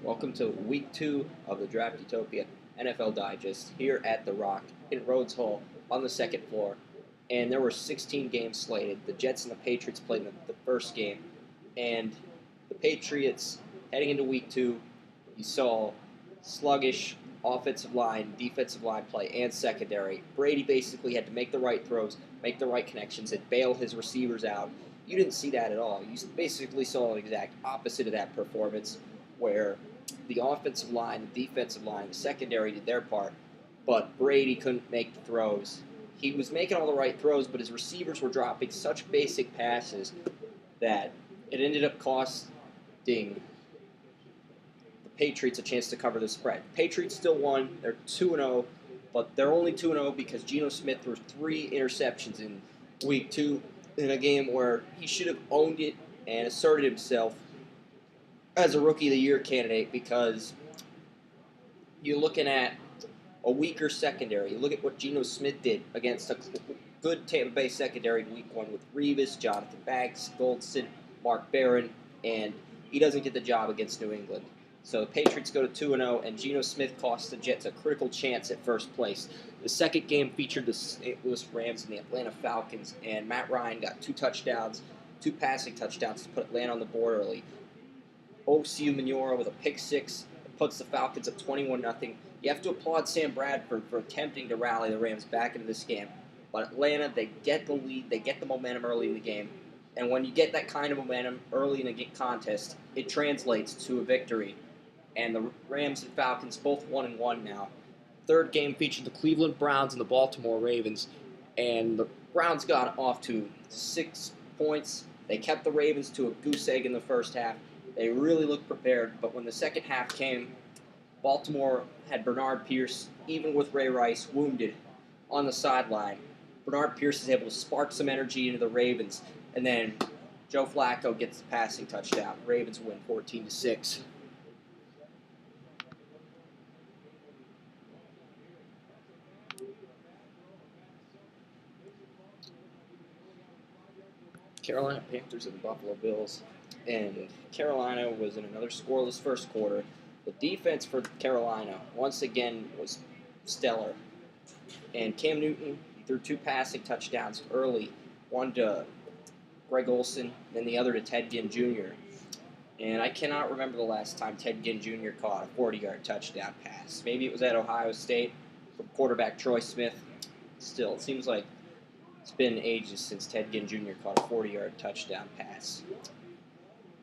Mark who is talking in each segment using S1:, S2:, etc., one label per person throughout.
S1: Welcome to week 2 of the Draft Utopia NFL Digest here at The Rock in Rhodes Hall on the second floor. And there were 16 games slated. The Jets and the Patriots played the first game. And the Patriots, heading into week 2, you saw sluggish offensive line, defensive line play, and secondary. Brady basically had to make the right throws, make the right connections, and bail his receivers out. You didn't see that at all. You basically saw an exact opposite of that performance, where the offensive line, the defensive line, the secondary did their part, but Brady couldn't make the throws. He was making all the right throws, but his receivers were dropping such basic passes that it ended up costing the Patriots a chance to cover the spread. Patriots still won. They're 2-0, but they're only 2-0 because Geno Smith threw 3 interceptions in week 2 in a game where he should have owned it and asserted himself as a Rookie of the Year candidate, because you're looking at a weaker secondary. You look at what Geno Smith did against a good Tampa Bay secondary in week 1 with Revis, Jonathan Banks, Goldson, Mark Barron, and he doesn't get the job against New England. So the Patriots go to 2-0, and Geno Smith costs the Jets a critical chance at first place. The second game featured the St. Louis Rams and the Atlanta Falcons, and Matt Ryan got 2 touchdowns, 2 passing touchdowns to put Atlanta on the board early. Osu Manura with a pick 6 puts the Falcons up 21-0. You have to applaud Sam Bradford for attempting to rally the Rams back into this game. But Atlanta, they get the lead, they get the momentum early in the game. And when you get that kind of momentum early in a contest, it translates to a victory. And the Rams and Falcons both 1-1 now. Third game featured the Cleveland Browns and the Baltimore Ravens. And the Browns got off to 6 points. They kept the Ravens to a goose egg in the first half. They really looked prepared, but when the second half came, Baltimore had Bernard Pierce, even with Ray Rice wounded, on the sideline. Bernard Pierce is able to spark some energy into the Ravens, and then Joe Flacco gets the passing touchdown. Ravens win 14-6. Carolina Panthers and the Buffalo Bills. And Carolina was in another scoreless first quarter. The defense for Carolina, once again, was stellar. And Cam Newton threw 2 passing touchdowns early, one to Greg Olsen, then the other to Ted Ginn Jr. And I cannot remember the last time Ted Ginn Jr. caught a 40-yard touchdown pass. Maybe it was at Ohio State from quarterback Troy Smith. Still, it seems like it's been ages since Ted Ginn Jr. caught a 40-yard touchdown pass.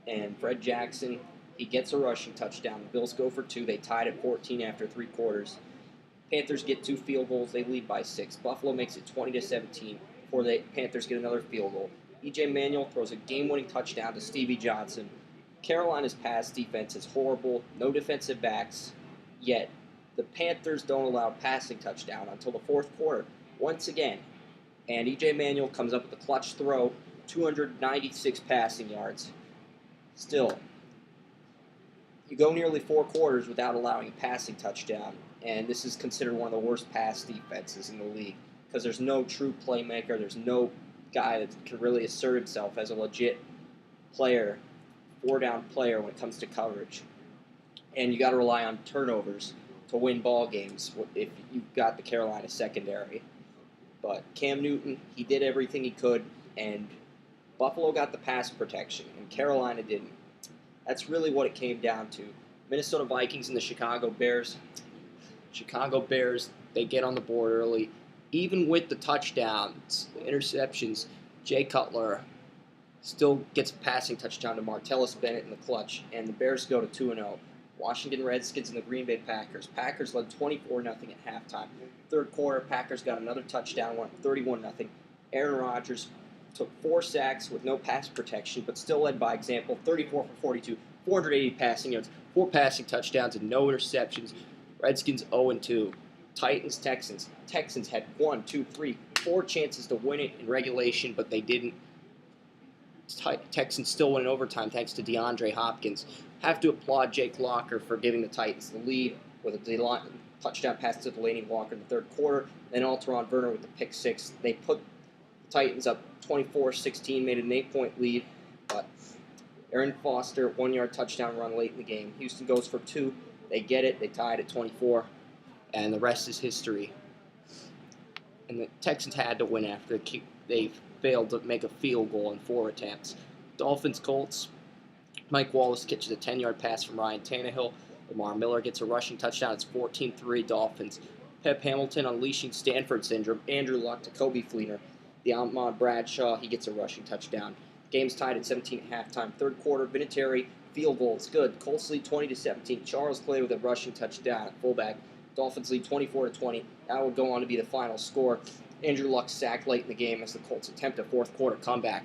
S1: And Fred Jackson, he gets a rushing touchdown. The Bills go for 2. They tied at 14 after 3 quarters. Panthers get 2 field goals. They lead by 6. Buffalo makes it 20-17 before the Panthers get another field goal. E.J. Manuel throws a game-winning touchdown to Stevie Johnson. Carolina's pass defense is horrible. No defensive backs. Yet the Panthers don't allow a passing touchdown until the fourth quarter. Once again. And E.J. Manuel comes up with a clutch throw, 296 passing yards. Still, you go nearly 4 quarters without allowing a passing touchdown, and this is considered one of the worst pass defenses in the league because there's no true playmaker, there's no guy that can really assert himself as a legit player, 4-down player when it comes to coverage. And you got to rely on turnovers to win ball games if you've got the Carolina secondary. But Cam Newton, he did everything he could, and Buffalo got the pass protection, and Carolina didn't. That's really what it came down to. Minnesota Vikings and the Chicago Bears. Chicago Bears, they get on the board early. Even with the touchdowns, the interceptions, Jay Cutler still gets a passing touchdown to Martellus Bennett in the clutch, and the Bears go to 2-0. Washington Redskins and the Green Bay Packers. Packers led 24-0 at halftime. Third quarter, Packers got another touchdown, went 31-0. Aaron Rodgers took 4 sacks with no pass protection, but still led by example, 34 for 42, 480 passing yards, 4 passing touchdowns, and no interceptions. Redskins 0-2. Titans, Texans. Texans had 1, 2, 3, 4 chances to win it in regulation, but they didn't. Texans still win in overtime thanks to DeAndre Hopkins. Have to applaud Jake Locker for giving the Titans the lead with a touchdown pass to Delaney Walker in the third quarter, then Alteron Werner with the pick 6. They put the Titans up 24-16, made an 8-point lead, but Aaron Foster, 1-yard touchdown run late in the game. Houston goes for 2. They get it. They tied at 24. And the rest is history. And the Texans had to win after they failed to make a field goal in 4 attempts. Dolphins-Colts. Mike Wallace catches a 10-yard pass from Ryan Tannehill. Lamar Miller gets a rushing touchdown. It's 14-3 Dolphins. Pep Hamilton unleashing Stanford syndrome. Andrew Luck to Kobe Fleener. The Ahmad Bradshaw, he gets a rushing touchdown. Game's tied at 17 at halftime. Third quarter, Vinatieri, field goal. It's good. Colts lead 20-17. Charles Clay with a rushing touchdown at fullback. Dolphins lead 24-20. That would go on to be the final score. Andrew Luck sacked late in the game as the Colts attempt a fourth quarter comeback.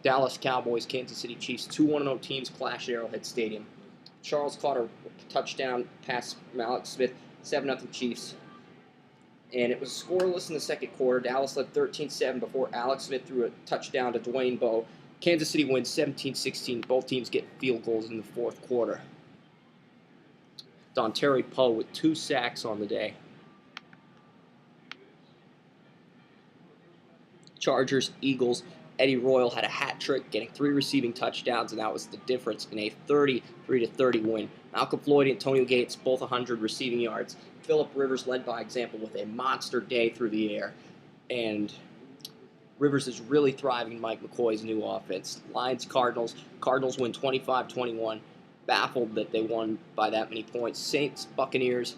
S1: Dallas Cowboys, Kansas City Chiefs, 2 1-0 teams clash at Arrowhead Stadium. Charles caught a touchdown pass from Alex Smith, 7-0 Chiefs. And it was scoreless in the second quarter. Dallas led 13-7 before Alex Smith threw a touchdown to Dwayne Bowe. Kansas City wins 17-16. Both teams get field goals in the fourth quarter. Dontari Poe with 2 sacks on the day. Chargers, Eagles. Eddie Royal had a hat trick, getting 3 receiving touchdowns, and that was the difference in a 33-30 win. Malcolm Floyd and Antonio Gates, both 100 receiving yards. Phillip Rivers led by example with a monster day through the air. And Rivers is really thriving in Mike McCoy's new offense. Lions, Cardinals. Cardinals win 25-21. Baffled that they won by that many points. Saints, Buccaneers.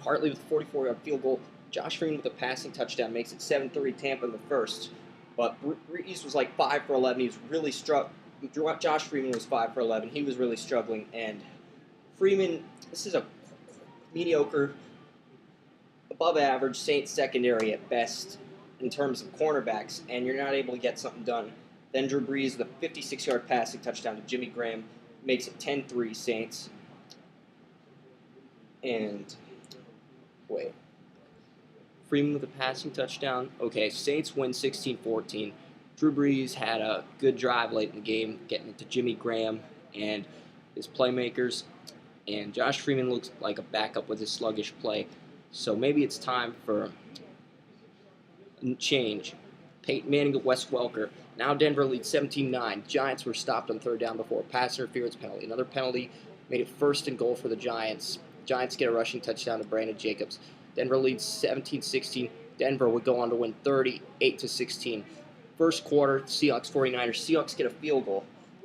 S1: Hartley with a 44-yard field goal. Josh Freeman with a passing touchdown makes it 7-3 Tampa in the first. But Brees was like 5 for 11. He was really struck. Josh Freeman was 5 for 11. He was really struggling. And Freeman, this is a mediocre, above average Saints secondary at best in terms of cornerbacks, and you're not able to get something done. Then Drew Brees with a 56-yard passing touchdown to Jimmy Graham makes it 10-3 Saints. And Freeman with a passing touchdown. Okay, Saints win 16-14. Drew Brees had a good drive late in the game, getting it to Jimmy Graham and his playmakers. And Josh Freeman looks like a backup with his sluggish play. So maybe it's time for a change. Peyton Manning to Wes Welker. Now Denver leads 17-9. Giants were stopped on third down before a pass interference penalty. Another penalty made it 1st and goal for the Giants. Giants get a rushing touchdown to Brandon Jacobs. Denver leads 17-16. Denver would go on to win 38-16. First quarter, Seahawks 49ers. Seahawks get a field goal.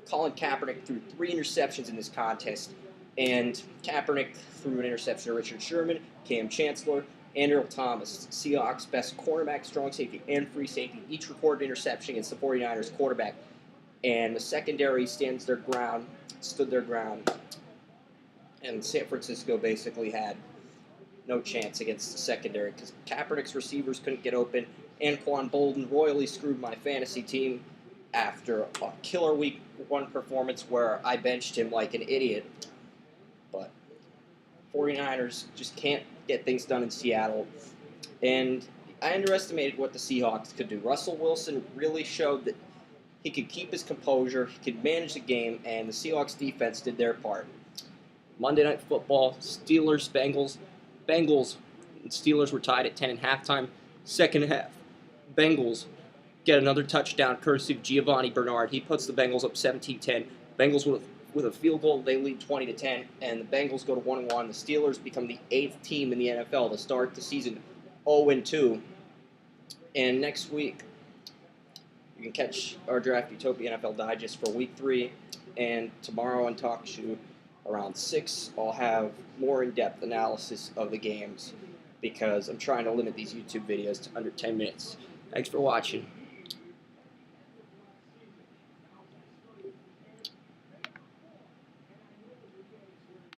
S1: Colin Kaepernick threw 3 interceptions in this contest. And Kaepernick threw an interception to Richard Sherman, Cam Chancellor, and Earl Thomas. Seahawks best cornerback, strong safety, and free safety each recorded interception against the 49ers quarterback. And the secondary stood their ground. And San Francisco basically had no chance against the secondary because Kaepernick's receivers couldn't get open. Anquan Bolden royally screwed my fantasy team after a killer week 1 performance where I benched him like an idiot. But 49ers just can't get things done in Seattle. And I underestimated what the Seahawks could do. Russell Wilson really showed that he could keep his composure, he could manage the game, and the Seahawks defense did their part. Monday Night Football, Steelers, Bengals. Bengals and Steelers were tied at 10 at halftime. Second half, Bengals get another touchdown courtesy of Giovanni Bernard. He puts the Bengals up 17-10. Bengals with a field goal, they lead 20-10, and the Bengals go to 1-1. The Steelers become the 8th team in the NFL to start the season 0-2. And next week, you can catch our Draft Utopia NFL Digest for Week 3, and tomorrow on Talkshoe around 6, I'll have more in-depth analysis of the games because I'm trying to limit these YouTube videos to under 10 minutes. Thanks for watching.